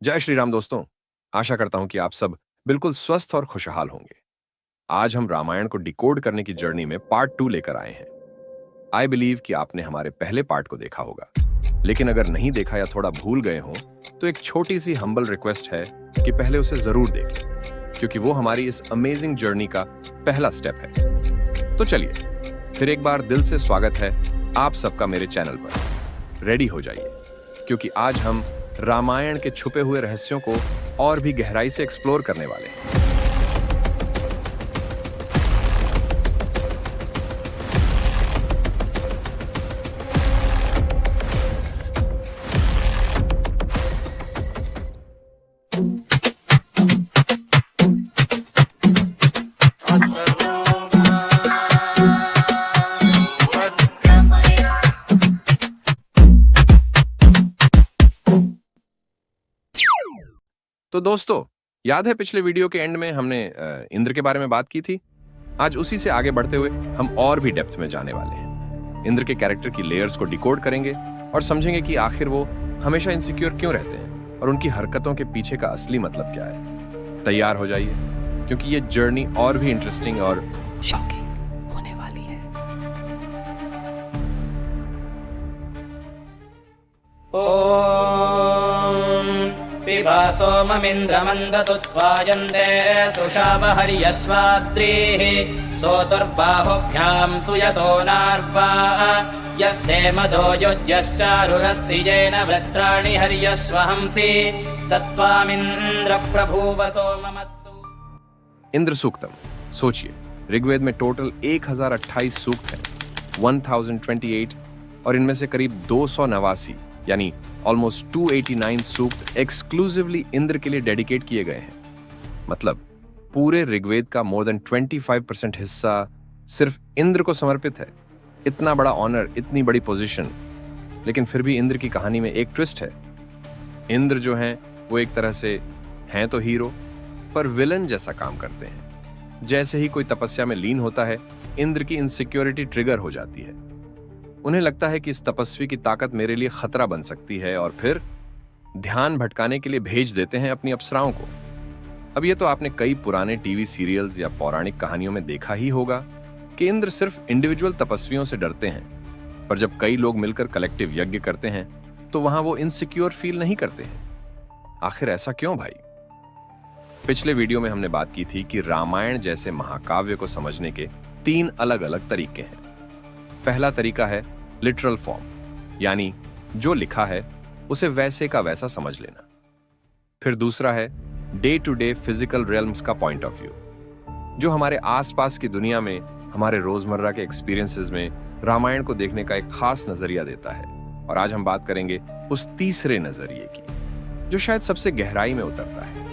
जय श्री राम दोस्तों। आशा करता हूं कि आप सब बिल्कुल स्वस्थ और खुशहाल होंगे। आज हम रामायण को डिकोड करने की जर्नी में पार्ट 2 लेकर आए हैं। आई बिलीव कि आपने हमारे पहले पार्ट को देखा होगा, लेकिन अगर नहीं देखा या थोड़ा भूल गए हो तो एक छोटी सी हम्बल रिक्वेस्ट है कि पहले उसे जरूर देख लें, क्योंकि वो हमारी इस अमेजिंग जर्नी का पहला स्टेप है। तो चलिए फिर एक बार दिल से स्वागत है आप सबका मेरे चैनल पर। रेडी हो जाइए, क्योंकि आज हम रामायण के छुपे हुए रहस्यों को और भी गहराई से एक्सप्लोर करने वाले हैं। तो दोस्तों, याद है पिछले वीडियो के एंड में हमने इंद्र के बारे में बात की थी। आज उसी से आगे बढ़ते हुए हम और भी डेप्थ में जाने वाले हैं। इंद्र के कैरेक्टर की लेयर्स को डिकोड करेंगे और समझेंगे कि आखिर वो हमेशा इनसिक्योर क्यों रहते हैं और उनकी हरकतों के पीछे का असली मतलब क्या है। तैयार हो जाइए, क्योंकि ये जर्नी और भी इंटरेस्टिंग और शॉकिंग होने वाली है। पिबा सोममिन्द्रमन्दतुत्वायन्ते सुषावहर्यश्वाद्रीः सोतुर्बाहुभ्यां सुयतो नार्वा यस्ते मदो युज्यश्चारुरस्ति येन वृत्राणि हर्यश्वहंसि सत्त्वामिन्द्रप्रभुव सोममत्तु। इंद्र सूक्तम। सोचिए, ऋग्वेद में टोटल 1028 सूक्त हैं, 1028, और इनमें से करीब 289 यानी ऑलमोस्ट 289 सूक्त एक्सक्लूसिवली इंद्र के लिए डेडिकेट किए गए हैं। मतलब पूरे ऋग्वेद का मोर देन 25% हिस्सा सिर्फ इंद्र को समर्पित है। इतना बड़ा ऑनर, इतनी बड़ी पोजीशन, लेकिन फिर भी इंद्र की कहानी में एक ट्विस्ट है। इंद्र जो हैं वो एक तरह से हैं तो हीरो, पर विलन जैसा काम करते हैं। जैसे ही कोई तपस्या में लीन होता है, इंद्र की इनसिक्योरिटी ट्रिगर हो जाती है। उन्हें लगता है कि इस तपस्वी की ताकत मेरे लिए खतरा बन सकती है, और फिर ध्यान भटकाने के लिए भेज देते हैं अपनी अप्सराओं को। अब ये तो आपने कई पुराने टीवी सीरियल्स या पौराणिक कहानियों में देखा ही होगा कि इंद्र सिर्फ इंडिविजुअल तपस्वियों से डरते हैं, पर जब कई लोग मिलकर कलेक्टिव यज्ञ करते हैं तो वहां वो इनसिक्योर फील नहीं करते हैं। आखिर ऐसा क्यों भाई? पिछले वीडियो में हमने बात की थी कि रामायण जैसे महाकाव्य को समझने के 3 अलग अलग तरीके हैं। पहला तरीका है लिटरल फॉर्म, यानी जो लिखा है उसे वैसे का वैसा समझ लेना। फिर दूसरा है डे टू डे फिजिकल रियल्म्स का पॉइंट ऑफ व्यू, जो हमारे आसपास की दुनिया में, हमारे रोजमर्रा के एक्सपीरियंसेस में रामायण को देखने का एक खास नजरिया देता है। और आज हम बात करेंगे उस तीसरे नजरिए की, जो शायद सबसे गहराई में उतरता है,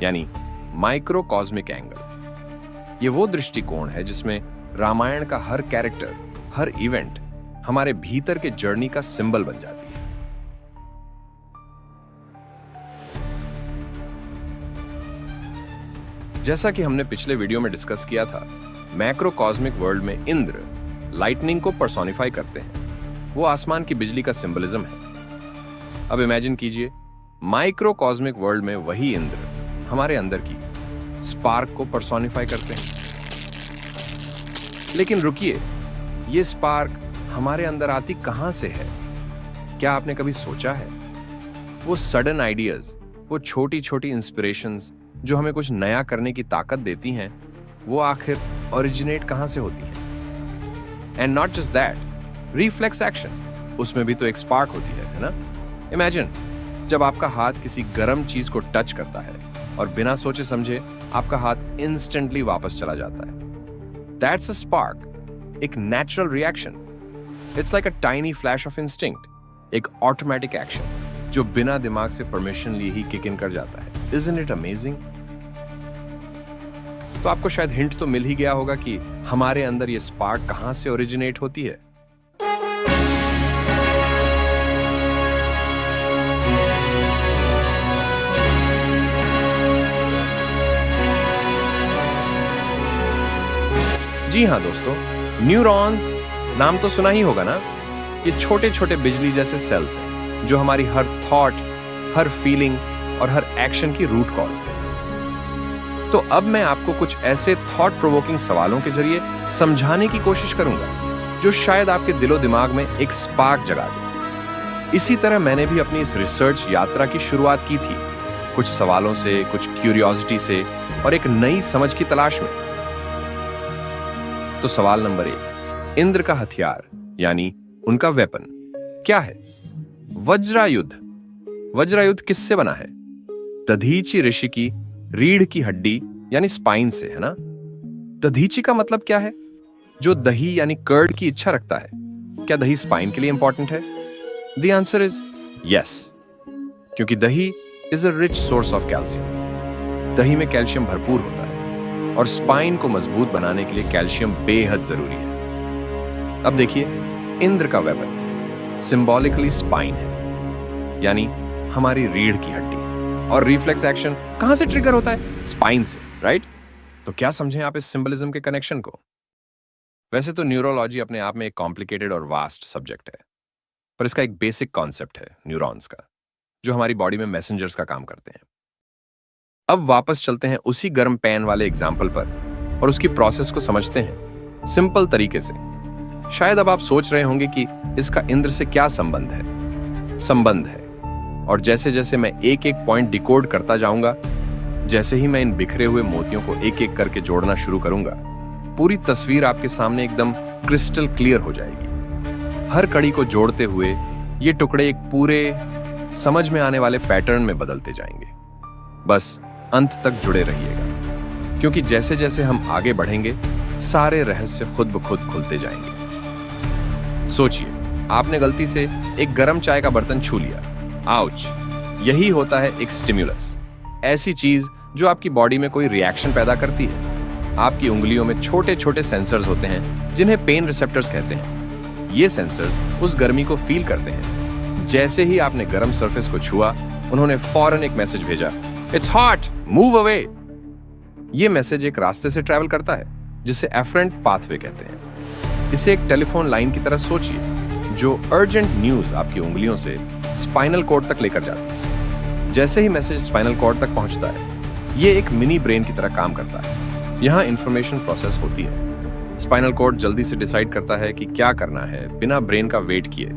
यानी माइक्रो कॉस्मिक एंगल। ये वो दृष्टिकोण है जिसमें रामायण का हर कैरेक्टर, हर इवेंट हमारे भीतर के जर्नी का सिंबल बन जाती है। जैसा कि हमने पिछले वीडियो में डिस्कस किया था, मैक्रो कॉस्मिक वर्ल्ड में इंद्र लाइटनिंग को पर्सोनिफाई करते हैं। वो आसमान की बिजली का सिंबलिज्म है। अब इमेजिन कीजिए, माइक्रो कॉस्मिक वर्ल्ड में वही इंद्र हमारे अंदर की स्पार्क को पर्सोनिफाई करते हैं। लेकिन रुकिए, ये स्पार्क हमारे अंदर आती कहां से है? क्या आपने कभी सोचा है? वो सडन आइडियाज, वो छोटी छोटी इंस्पिरेशंस जो हमें कुछ नया करने की ताकत देती हैं, वो आखिर ओरिजिनेट कहां से होती हैं? And not just that, reflex action, उसमें भी तो एक स्पार्क होती है ना? इमेजिन जब आपका हाथ किसी गर्म चीज को टच करता है और बिना सोचे समझे आपका हाथ इंस्टेंटली वापस चला जाता है। दैट्स अ स्पार्क, एक natural reaction. It's like a tiny flash of instinct, एक ऑटोमेटिक एक्शन जो बिना दिमाग से परमिशन लिए ही किक इन कर जाता है। Isn't it amazing? तो आपको शायद हिंट तो मिल ही गया होगा कि हमारे अंदर ये स्पार्क कहां से ओरिजिनेट होती है। जी हाँ दोस्तों, न्यूरॉन्स नाम तो सुना ही होगा ना। ये छोटे छोटे बिजली जैसे सेल्स हैं जो हमारी हर थॉट, हर फीलिंग और हर एक्शन की रूट कॉज है। तो अब मैं आपको कुछ ऐसे थॉट प्रोवोकिंग सवालों के जरिए समझाने की कोशिश करूंगा जो शायद आपके दिलो दिमाग में एक स्पार्क जगा दे। इसी तरह मैंने भी अपनी इस रिसर्च यात्रा की शुरुआत की थी, कुछ सवालों से, कुछ क्यूरियोसिटी से और एक नई समझ की तलाश में। तो सवाल नंबर 1, इंद्र का हथियार यानी उनका वेपन क्या है? वज्रायुध। वज्रायुध किससे बना है? दधीचि ऋषि की रीढ़ की हड्डी यानी स्पाइन से, है ना? दधीचि का मतलब क्या है? जो दही यानी कर्ड की इच्छा रखता है। क्या दही स्पाइन के लिए इंपॉर्टेंट है? द आंसर इज यस, क्योंकि दही is a rich source of calcium. दही में कैल्शियम भरपूर होता है और स्पाइन को मजबूत बनाने के लिए कैल्शियम बेहद जरूरी है। अब देखिए, इंद्र का वेपन सिंबॉलिकली स्पाइन है, यानी हमारी रीढ़ की हड्डी। और रिफ्लेक्स एक्शन कहां से ट्रिगर होता है? स्पाइन से, राइट? तो क्या समझें आप इस सिंबलिज्म के कनेक्शन को? वैसे तो न्यूरोलॉजी अपने आप में एक कॉम्प्लिकेटेड और वास्ट सब्जेक्ट है, पर इसका एक बेसिक कॉन्सेप्ट है न्यूरॉन्स का, जो हमारी बॉडी में मैसेंजर्स का काम करते हैं। अब वापस चलते हैं उसी गर्म पैन वाले एग्जाम्पल पर और उसकी प्रोसेस को समझते हैं सिंपल तरीके से। शायद अब आप सोच रहे होंगे कि इसका इंद्र से क्या संबंध है। और जैसे जैसे मैं एक एक पॉइंट डिकोड करता जाऊंगा, जैसे ही मैं इन बिखरे हुए मोतियों को एक एक करके जोड़ना शुरू करूंगा, पूरी तस्वीर आपके सामने एकदम क्रिस्टल क्लियर हो जाएगी। हर कड़ी को जोड़ते हुए ये टुकड़े एक पूरे समझ में आने वाले पैटर्न में बदलते जाएंगे। बस अंत तक जुड़े रहिएगा, क्योंकि जैसे जैसे हम आगे बढ़ेंगे सारे रहस्य खुद ब खुद खुलते जाएंगे। सोचिए, आपने गलती से एक गर्म चाय का बर्तन छू लिया। आउच! यही होता है एक स्टिम्युलस, ऐसी चीज जो आपकी बॉडी में कोई रिएक्शन पैदा करती है। आपकी उंगलियों में छोटे छोटे सेंसर्स होते हैं जिन्हें पेन रिसेप्टर्स कहते हैं। ये सेंसर्स उस गर्मी को फील करते हैं। जैसे ही आपने गर्म सरफेस को छुआ, उन्होंने फौरन एक मैसेज भेजा, इट्स हॉट, मूव अवे। ये मैसेज एक रास्ते से ट्रैवल करता है जिसे एफरेंट पाथवे कहते हैं। इसे एक टेलीफोन लाइन की तरह सोचिए, जो अर्जेंट न्यूज आपकी उंगलियों से स्पाइनल कॉर्ड तक लेकर जाती है। जैसे ही मैसेज स्पाइनल कॉर्ड तक पहुंचता है, ये एक मिनी ब्रेन की तरह काम करता है। यहाँ इंफॉर्मेशन प्रोसेस होती है। स्पाइनल कॉर्ड जल्दी से डिसाइड करता है कि क्या करना है बिना ब्रेन का वेट किए।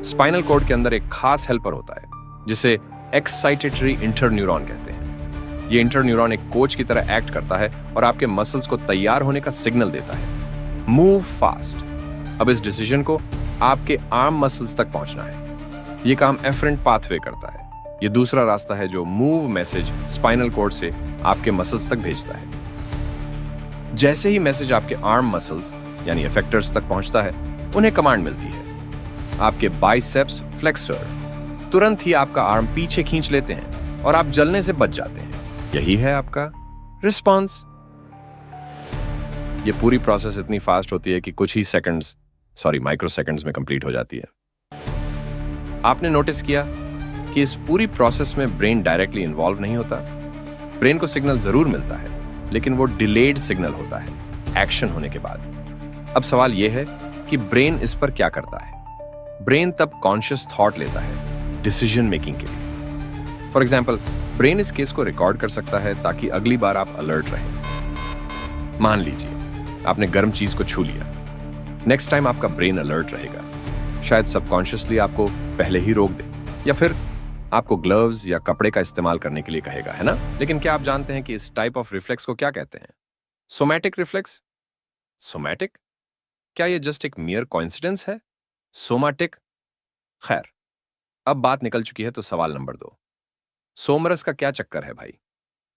स्पाइनल कॉर्ड के अंदर एक खास हेल्पर होता है जिसे एक्साइटेटरी इंटरन्यूरॉन कहते हैं। ये इंटरन्यूरॉन एक कोच की तरह एक्ट करता है और आपके मसल्स को तैयार होने का सिग्नल देता है, मूव फास्ट। अब इस डिसीजन को आपके आर्म मसल्स तक पहुंचना है। ये काम एफरेंट पाथवे करता है। ये दूसरा रास्ता है जो मूव मैसेज स्पाइनल कॉर्ड से आपके मसल्स तक भेजता है। जैसे ही मैसेज आपके आर्म मसल्स यानी इफेक्टर्स तक पहुंचता है, उन्हें कमांड मिलती है, आपके बाइसेप्स फ्लेक्सर। तुरंत ही आपका आर्म पीछे खींच लेते हैं और आप जलने से बच जाते हैं। यही है आपका रिस्पॉन्स। ये पूरी प्रोसेस इतनी फास्ट होती है कि कुछ ही माइक्रो सेकंड्स में कंप्लीट हो जाती है। आपने नोटिस किया कि इस पूरी प्रोसेस में ब्रेन डायरेक्टली इन्वॉल्व नहीं होता। ब्रेन को सिग्नल जरूर मिलता है, लेकिन वो डिलेड सिग्नल होता है एक्शन होने के बाद। अब सवाल यह है कि ब्रेन इस पर क्या करता है? ब्रेन तब कॉन्शियस थॉट लेता है डिसीजन मेकिंग के लिए। फॉर एग्जाम्पल, ब्रेन इस केस को रिकॉर्ड कर सकता है ताकि अगली बार आप अलर्ट रहें। मान लीजिए आपने गर्म चीज को छू लिया। नेक्स्ट टाइम आपका ब्रेन अलर्ट रहेगा। शायद सबकॉन्शियसली आपको पहले ही रोक दे, या फिर आपको ग्लव्स या कपड़े का इस्तेमाल करने के लिए कहेगा, है ना? लेकिन क्या आप जानते हैं कि इस टाइप ऑफ रिफ्लेक्स को क्या कहते हैं? Somatic reflex. सोमैटिक? क्या ये जस्ट एक मियर कोइंसिडेंस है? सोमाटिक? खैर, अब बात निकल चुकी है, तो सवाल नंबर 2, सोमरस का क्या चक्कर है भाई?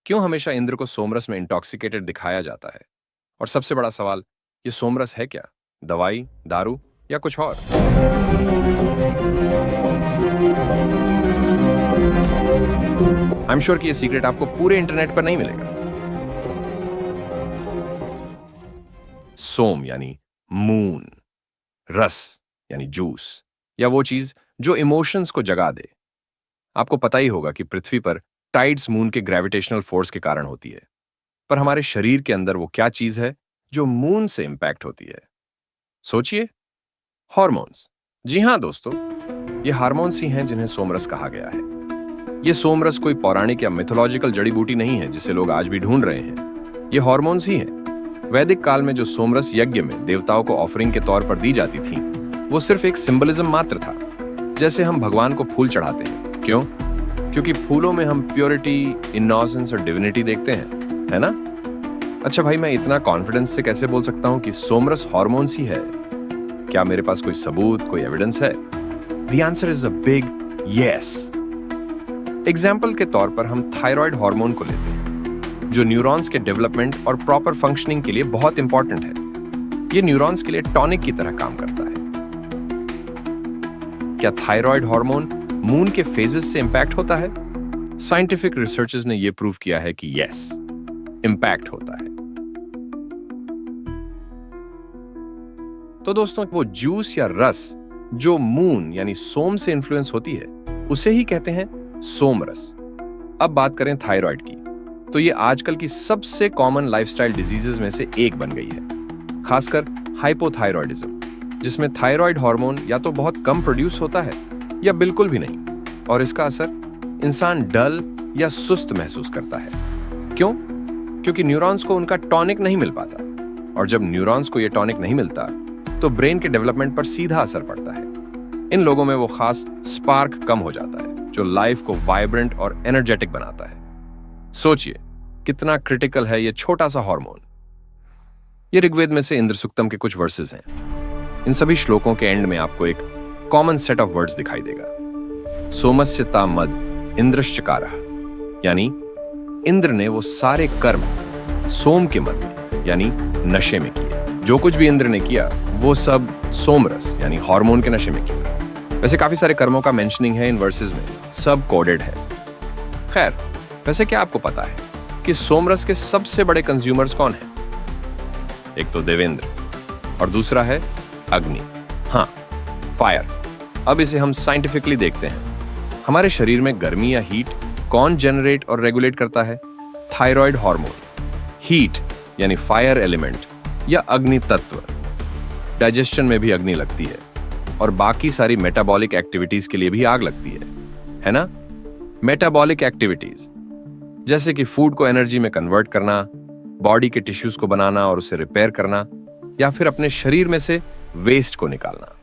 क्यों हमेशा इंद्र को सोमरस में इंटॉक्सिकेटेड दिखाया जाता है? और सबसे बड़ा सवाल, ये सोमरस है क्या? दवाई, दारू या कुछ और? आई एम श्योर कि ये सीक्रेट आपको पूरे इंटरनेट पर नहीं मिलेगा। सोम यानी मून, रस यानी जूस, या वो चीज जो इमोशंस को जगा दे। आपको पता ही होगा कि पृथ्वी पर टाइड्स मून के ग्रेविटेशनल फोर्स के कारण होती है, पर हमारे शरीर के अंदर वो क्या चीज है जो मून से इंपैक्ट होती है? सोचिए, हार्मोन्स। जी हां दोस्तों, ये हार्मोन्स ही हैं जिन्हें सोमरस कहा गया है। ये सोमरस कोई पौराणिक या मिथोलॉजिकल जड़ी बूटी नहीं है जिसे लोग आज भी ढूंढ रहे हैं। ये हार्मोन्स ही हैं। वैदिक काल में जो सोमरस यज्ञ में देवताओं को ऑफरिंग के तौर पर दी जाती थी, वो सिर्फ एक सिंबलिज्म मात्र था। जैसे हम भगवान को फूल चढ़ाते हैं, क्यों? क्योंकि फूलों में हम प्योरिटी, इनोसेंस और डिविनिटी देखते हैं, है ना? अच्छा भाई, मैं इतना कॉन्फिडेंस से कैसे बोल सकता हूं कि सोमरस हार्मोन्स ही है? क्या मेरे पास कोई सबूत, कोई एविडेंस है? The answer is a big yes. Example के तौर पर हम थायराइड हार्मोन को लेते हैं, जो न्यूरॉन्स के डेवलपमेंट और प्रॉपर फंक्शनिंग के लिए बहुत इंपॉर्टेंट है। ये न्यूरॉन्स के लिए टॉनिक की तरह काम करता है। क्या थायराइड हार्मोन मून के फेजेस से इंपैक्ट होता है? साइंटिफिक रिसर्चर्स ने यह प्रूव किया है कि यस, इंपैक्ट होता है। तो दोस्तों, वो जूस या रस जो मून यानी सोम से इन्फ्लुएंस होती है, उसे ही कहते हैं सोमरस। अब बात करें थायराइड की, तो ये आजकल की सबसे कॉमन लाइफस्टाइल डिजीजेस में से एक बन गई है, खासकर हाइपोथायरॉयडिज्म, जिसमें थायराइड हार्मोन या तो बहुत कम प्रोड्यूस होता है या बिल्कुल भी नहीं, और इसका असर इंसान डल या सुस्त महसूस करता है। क्यों? क्योंकि न्यूरॉन्स को उनका टॉनिक नहीं मिल पाता, और जब न्यूरॉन्स को यह टॉनिक नहीं मिलता तो ब्रेन के डेवलपमेंट पर सीधा असर पड़ता है। इन लोगों में वो खास स्पार्क कम हो जाता है जो लाइफ को वाइब्रेंट और एनर्जेटिक बनाता है। सोचिए कितना क्रिटिकल है ये छोटा सा हार्मोन। ये ऋग्वेद में से इंद्र सूक्तम के कुछ वर्सेस हैं। इन सभी श्लोकों के एंड में आपको एक कॉमन सेट ऑफ वर्ड्स दिखाई देगा। सोमस्यता मद इंद्रश्चकारः, यानी इंद्र ने वो सारे कर्म सोम के मद में यानी नशे में किए। जो कुछ भी इंद्र ने किया वो सब सोमरस यानी हार्मोन के नशे में किया। वैसे काफी सारे कर्मों का मेंशनिंग है इन वर्सेस में, सब कोडेड है। खैर, वैसे क्या आपको पता है कि सोमरस के सबसे बड़े कंज्यूमर्स कौन हैं? एक तो देवेंद्र और दूसरा है अग्नि, हाँ, फायर। अब इसे हम साइंटिफिकली देखते हैं। हमारे शरीर में गर्मी या हीट कौन जनरेट और रेगुलेट करता है? Thyroid hormone. हीट यानी फायर एलिमेंट या अग्नि तत्व। डाइजेशन में भी अग्नि लगती है और बाकी सारी मेटाबॉलिक एक्टिविटीज के लिए भी आग लगती है ना? मेटाबॉलिक एक्टिविटीज जैसे कि फूड को एनर्जी में कन्वर्ट करना, बॉडी के टिश्यूज को बनाना और उसे रिपेयर करना, या फिर अपने शरीर में से वेस्ट को निकालना।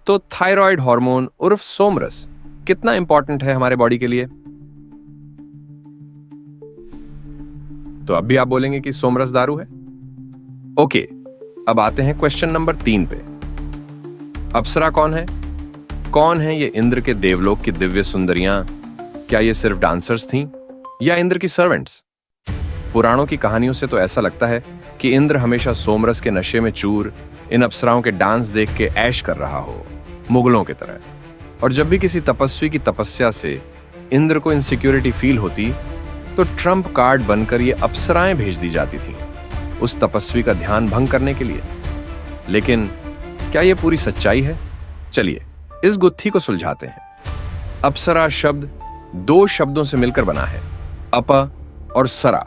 तो थायराइड हार्मोन उर्फ सोमरस कितना इंपॉर्टेंट है हमारे बॉडी के लिए? तो अब भी आप बोलेंगे कि सोमरस दारू है। ओके, अब आते हैं क्वेश्चन नंबर 3 पे। अप्सरा कौन है? कौन है ये इंद्र के देवलोक की दिव्य सुंदरियां? क्या ये सिर्फ डांसर्स थीं या इंद्र की सर्वेंट्स? पुराणों की कहानियों से तो ऐसा लगता है कि इंद्र हमेशा सोमरस के नशे में चूर इन अप्सराओं के डांस देख के ऐश कर रहा हो, मुगलों की तरह। और जब भी किसी तपस्वी की तपस्या से इंद्र को इनसिक्योरिटी फील होती तो ट्रम्प कार्ड बनकर ये अप्सराएं भेज दी जाती थीं उस तपस्वी का ध्यान भंग करने के लिए। लेकिन क्या यह पूरी सच्चाई है? चलिए इस गुत्थी को सुलझाते हैं। अप्सरा शब्द 2 शब्दों से मिलकर बना है, अप और सरा।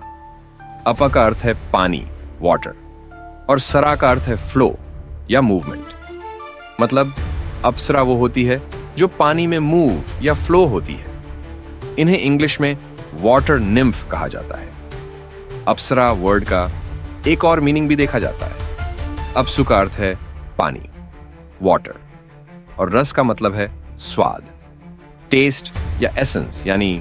अप का अर्थ है पानी, वाटर, और सरा का अर्थ है फ्लो या मूवमेंट। मतलब अप्सरा वो होती है जो पानी में मूव या फ्लो होती है। इन्हें इंग्लिश में वाटर निम्फ कहा जाता है। अप्सरा वर्ड का एक और मीनिंग भी देखा जाता है। अप्सु का अर्थ है पानी, वाटर, और रस का मतलब है स्वाद, टेस्ट या एसेंस, यानी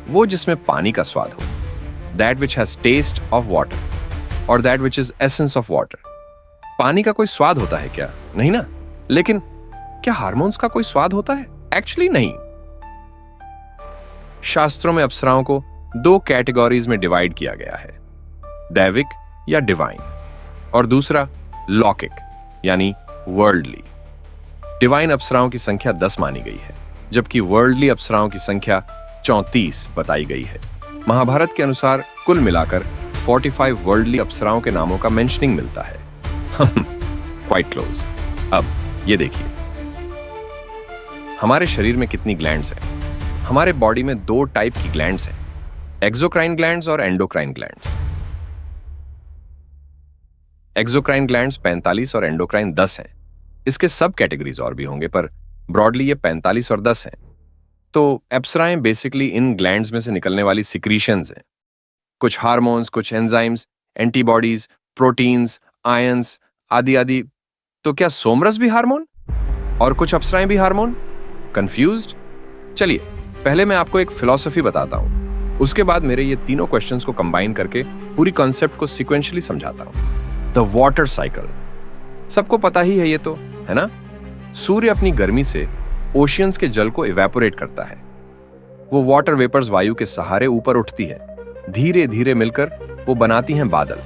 वो जिसमें पानी का स्वाद हो। That which has taste of water और that which is essence of water. पानी का कोई स्वाद होता है क्या? नहीं ना। लेकिन क्या हार्मोन्स का कोई स्वाद होता है? एक्चुअली नहीं। शास्त्रों में अप्सराओं को 2 कैटेगरीज में डिवाइड किया गया है, दैविक या डिवाइन, और दूसरा लौकिक यानी वर्ल्डली। डिवाइन अप्सराओं की संख्या 10 मानी गई है, जबकि वर्ल्डली अप्सराओं की संख्या 34 बताई गई है। महाभारत के अनुसार कुल मिलाकर 45 वर्ल्डली अप्सराओं के नामों का मेंशनिंग मिलता है। Quite close. अब ये देखिए, हमारे शरीर में कितनी ग्लैंड्स हैं? हमारे बॉडी में 2 टाइप की ग्लैंड्स हैं, एक्सोक्राइन ग्लैंड्स और एंडोक्राइन ग्लैंड्स। एक्सोक्राइन ग्लैंड्स 45 और एंडोक्राइन 10 हैं। इसके सब कैटेगरीज और भी होंगे, पर ब्रॉडली ये 45 और 10 हैं। तो अप्सराएं बेसिकली इन ग्लैंड्स में से निकलने वाली सिक्रीशंस हैं। कुछ हार्मोन्स, कुछ एंजाइम्स, एंटीबॉडीज, प्रोटीन्स, आयंस आदि आदि। तो क्या सोमरस भी हार्मोन और कुछ अप्सराएं भी हार्मोन? कंफ्यूज्ड? चलिए पहले मैं आपको एक फिलॉसफी बताता हूं, उसके बाद मेरे ये तीनों क्वेश्चंस को कंबाइन करके पूरी कॉन्सेप्ट को सीक्वेंशियली समझाता हूं। द वाटर साइकिल, सबको पता ही है ये तो, है ना? सूर्य अपनी गर्मी से ओशियंस के जल को इवेपोरेट करता है। वो वाटर वेपर्स वायु के सहारे ऊपर उठती है, धीरे धीरे मिलकर वो बनाती हैं बादल,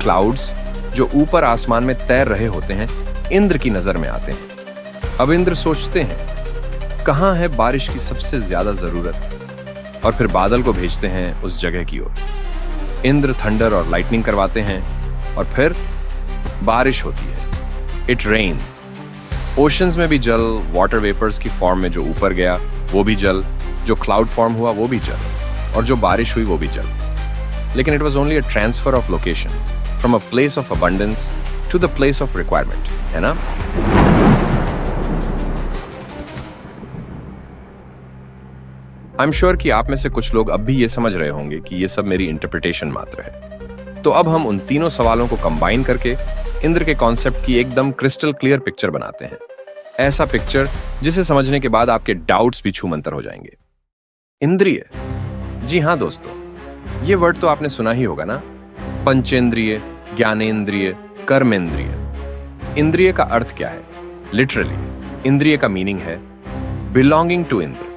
क्लाउड्स, जो ऊपर आसमान में तैर रहे होते हैं इंद्र की नजर में आते हैं। अब इंद्र सोचते हैं कहां है बारिश की सबसे ज्यादा जरूरत, और फिर बादल को भेजते हैं उस जगह की ओर। इंद्र थंडर और लाइटनिंग करवाते हैं और फिर बारिश होती है। It rains. ओशंस में भी जल, वाटर वेपर्स की फॉर्म में जो ऊपर गया वो भी जल, जो क्लाउड फॉर्म हुआ वो भी जल, और जो बारिश हुई वो भी जल। लेकिन it was only a transfer of location from a place of abundance to the place of requirement, है ना? आई एम श्योर कि आप में से कुछ लोग अब भी ये समझ रहे होंगे कि ये सब मेरी इंटरप्रिटेशन मात्र है। तो अब हम उन तीनों सवालों को कंबाइन करके इंद्र के कॉन्सेप्ट की एकदम क्रिस्टल क्लियर पिक्चर बनाते हैं। ऐसा पिक्चर जिसे समझने के बाद आपके डाउट्स भी छूमंतर हो जाएंगे। इंद्रिय, जी हाँ दोस्तों, ये वर्ड तो आपने सुना ही होगा ना, पंचेंद्रिय, ज्ञानेंद्रिय, कर्मेंद्रिय। इंद्रिय का अर्थ क्या है? लिटरली इंद्रिय का मीनिंग है बिलोंगिंग टू इंद्र।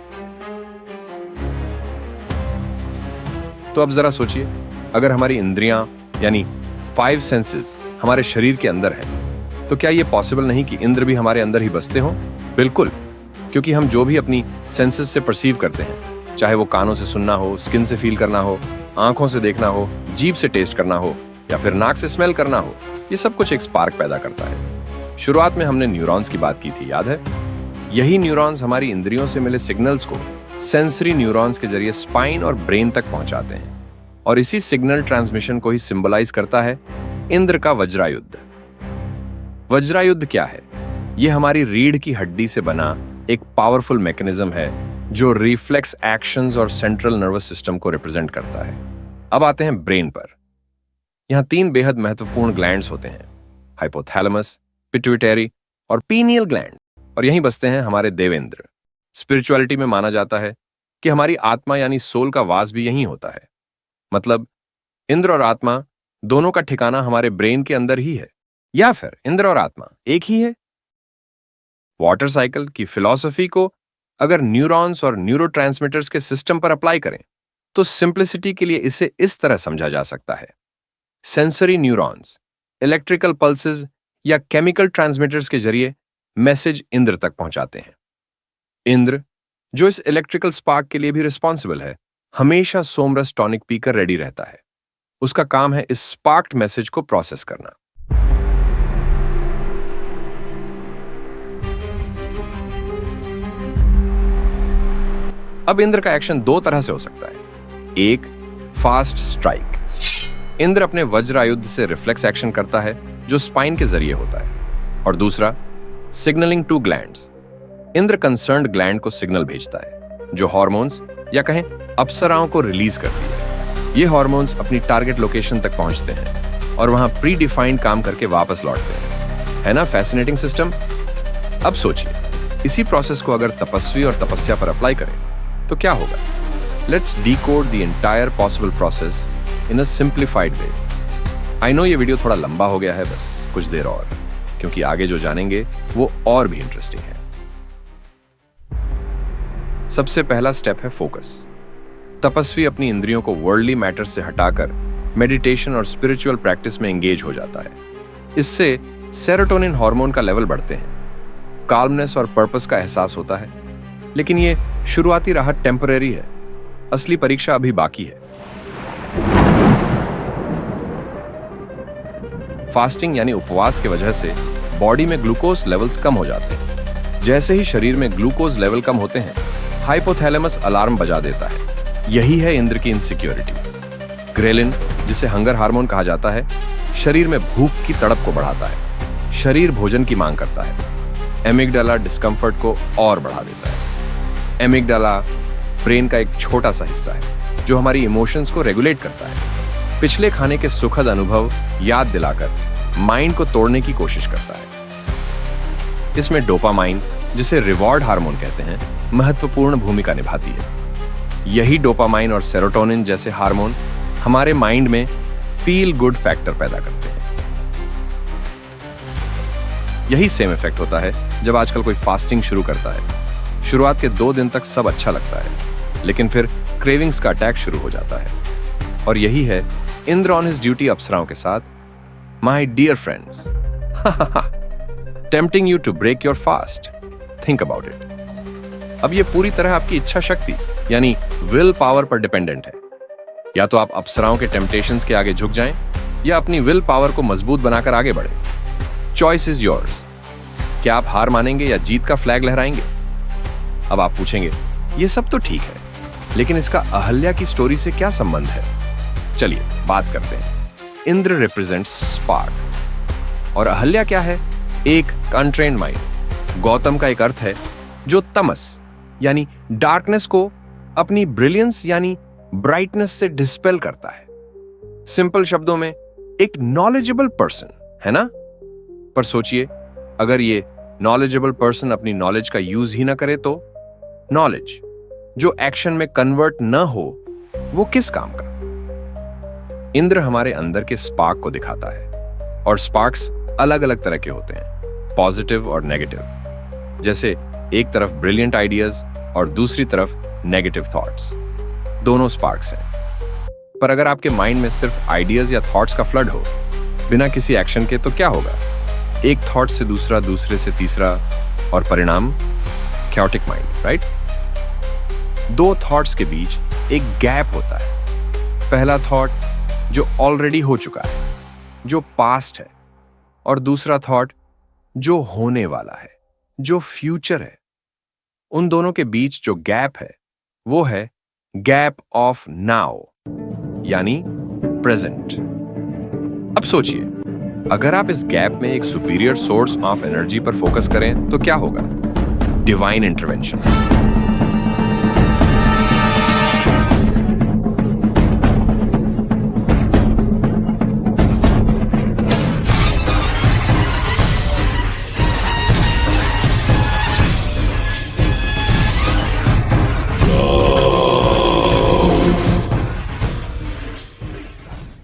तो अब जरा सोचिए, अगर हमारी इंद्रियां यानी 5 सेंसेस हमारे शरीर के अंदर है, तो क्या यह पॉसिबल नहीं कि इंद्र भी हमारे अंदर ही बसते हों? बिल्कुल, क्योंकि हम जो भी अपनी सेंसेस से परसीव करते हैं, चाहे वो कानों से सुनना हो, स्किन से फील करना हो, आंखों से देखना हो, जीभ से टेस्ट करना हो, या फिर नाक से स्मेल करना हो, ये सब कुछ एक स्पार्क पैदा करता है। शुरुआत में हमने न्यूरॉन्स की बात की थी, याद है? यही न्यूरॉन्स हमारी इंद्रियों से मिले सिग्नल्स को सेंसरी न्यूरॉन्स के जरिए स्पाइन और ब्रेन तक पहुंचाते हैं, और इसी सिग्नल ट्रांसमिशन को ही सिंबलाइज करता है इंद्र का वज्रायुध। वज्रायुध क्या है? यह हमारी रीढ़ की हड्डी से बना एक पावरफुल मैकेनिज्म है जो रिफ्लेक्स एक्शंस और सेंट्रल नर्वस सिस्टम को रिप्रेजेंट करता है। अब आते हैं ब्रेन पर। यहां 3 बेहद महत्वपूर्ण ग्लैंड्स होते हैं, हाइपोथैलेमस, पिट्यूटरी और पीनियल ग्लैंड, और यहीं बसते हैं हमारे देवेंद्र। स्पिरिचुअलिटी में माना जाता है कि हमारी आत्मा यानी सोल का वास भी यहीं होता है। मतलब इंद्र और आत्मा दोनों का ठिकाना हमारे ब्रेन के अंदर ही है, या फिर इंद्र और आत्मा एक ही है? वाटर साइकिल की फिलॉसफी को अगर न्यूरॉन्स और न्यूरोट्रांसमीटर्स के सिस्टम पर अप्लाई करें तो सिंप्लिसिटी के लिए इसे इस तरह समझा जा सकता है। सेंसरी न्यूरॉन्स इलेक्ट्रिकल पल्सेस या केमिकल ट्रांसमीटर्स के जरिए मैसेज इंद्र तक पहुंचाते हैं। इंद्र, जो इस इलेक्ट्रिकल स्पार्क के लिए भी रिस्पॉन्सिबल है, हमेशा सोमरस टॉनिक पीकर रेडी रहता है। उसका काम है इस स्पार्क्ड मैसेज को प्रोसेस करना। अब इंद्र का एक्शन 2 तरह से हो सकता है। एक, फास्ट स्ट्राइक। इंद्र अपने वज्रायुध से रिफ्लेक्स एक्शन करता है जो स्पाइन के जरिए होता है। और दूसरा, signalling to glands. Indra concerned gland को सिग्नल भेजता है जो हार्मोन्स या कहें अप्सराओं को रिलीज करती है। ये हार्मोन्स अपनी टारगेट लोकेशन तक पहुंचते हैं और वहां प्री डिफाइंड काम करके वापस लौटते हैं। है ना फैसिनेटिंग सिस्टम? अब सोचिए, इसी प्रोसेस को अगर तपस्वी और तपस्या पर अप्लाई करें तो क्या होगा? Let's decode the entire possible process in a simplified way. I know ये वीडियो थोड़ा लंबा हो गया है, बस कुछ देर और, क्योंकि आगे जो जानेंगे वो और भी इंटरेस्टिंग है। सबसे पहला स्टेप है फोकस। तपस्वी अपनी इंद्रियों को वर्ल्डली मैटर्स से हटाकर मेडिटेशन और स्पिरिचुअल प्रैक्टिस में एंगेज हो जाता है। इससे सेरोटोनिन हार्मोन का लेवल बढ़ते हैं, काल्मनेस और पर्पस का एहसास होता है। लेकिन ये शुरुआती राहत टेम्परेरी है, असली परीक्षा अभी बाकी है। फास्टिंग यानी उपवास की वजह से बॉडी में ग्लूकोज लेवल्स कम हो जाते हैं। जैसे ही शरीर में ग्लूकोज लेवल कम होते हैं, हाइपोथैलेमस अलार्म बजा देता है। यही है इंद्र की इनसिक्योरिटी। ग्रेलिन, जिसे हंगर हार्मोन कहा जाता है, शरीर में भूख की तड़प को बढ़ाता है। शरीर भोजन की मांग करता है। एमिगडाला डिस्कम्फर्ट को और बढ़ा देता है। एमिगडाला ब्रेन का एक छोटा सा हिस्सा है जो हमारी इमोशंस को रेगुलेट करता है। पिछले खाने के सुखद अनुभव याद दिलाकर माइंड को तोड़ने की कोशिश करता है। इसमें डोपामाइन, जिसे रिवॉर्ड हार्मोन कहते हैं, महत्वपूर्ण भूमिका निभाती है। यही डोपामाइन और सेरोटोनिन जैसे हार्मोन हमारे माइंड में फील गुड फैक्टर पैदा करते हैं। यही सेम इफेक्ट होता है जब आजकल कोई फास्टिंग शुरू करता है। शुरुआत के 2 दिन तक सब अच्छा लगता है, लेकिन फिर क्रेविंग्स का अटैक शुरू हो जाता है। और यही है इंद्र ऑन हिज ड्यूटी अप्सराओं के साथ, my dear friends, tempting you to break your fast, think about it. अब ये पूरी तरह आपकी इच्छा शक्ति यानी विल पावर पर डिपेंडेंट है। या तो आप अप्सराओं के टेम्पटेशंस के आगे झुक जाएं या अपनी विल पावर को मजबूत बनाकर आगे बढ़े। Choice is yours. क्या आप हार मानेंगे या जीत का फ्लैग लहराएंगे? अब आप पूछेंगे, ये सब तो ठीक है, लेकिन इसका अहल्या की स्टोरी से क्या संबंध है? चलिए बात करते हैं। इंद्र रिप्रेजेंट्स स्पार्क और अहल्या क्या है? एक अनट्रेन्ड माइंड। गौतम का एक अर्थ है जो तमस यानी डार्कनेस को अपनी ब्रिलियंस यानी ब्राइटनेस से डिस्पेल करता है। सिंपल शब्दों में एक नॉलेजेबल पर्सन, है ना? पर सोचिए, अगर ये नॉलेजेबल पर्सन अपनी नॉलेज का यूज ही ना करे तो? नॉलेज जो एक्शन में कन्वर्ट न हो, वो किस काम का? इंद्र हमारे अंदर के स्पार्क को दिखाता है और स्पार्क्स अलग अलग तरह के होते हैं, पॉजिटिव और नेगेटिव। जैसे एक तरफ ब्रिलियंट आइडियाज और दूसरी तरफ नेगेटिव थॉट्स। दोनों स्पार्क्स हैं। पर अगर आपके माइंड में सिर्फ आइडियाज या थॉट्स का फ्लड हो बिना किसी एक्शन के, तो क्या होगा? एक थॉट से दूसरा, दूसरे से तीसरा, और परिणाम chaotic माइंड, राइट? 2 थॉट्स के बीच एक गैप होता है। पहला थॉट जो ऑलरेडी हो चुका है, जो पास्ट है, और दूसरा थॉट जो होने वाला है, जो फ्यूचर है। उन दोनों के बीच जो गैप है वो है गैप ऑफ नाउ यानी प्रेजेंट। अब सोचिए, अगर आप इस गैप में एक सुपीरियर सोर्स ऑफ एनर्जी पर फोकस करें तो क्या होगा? Divine intervention.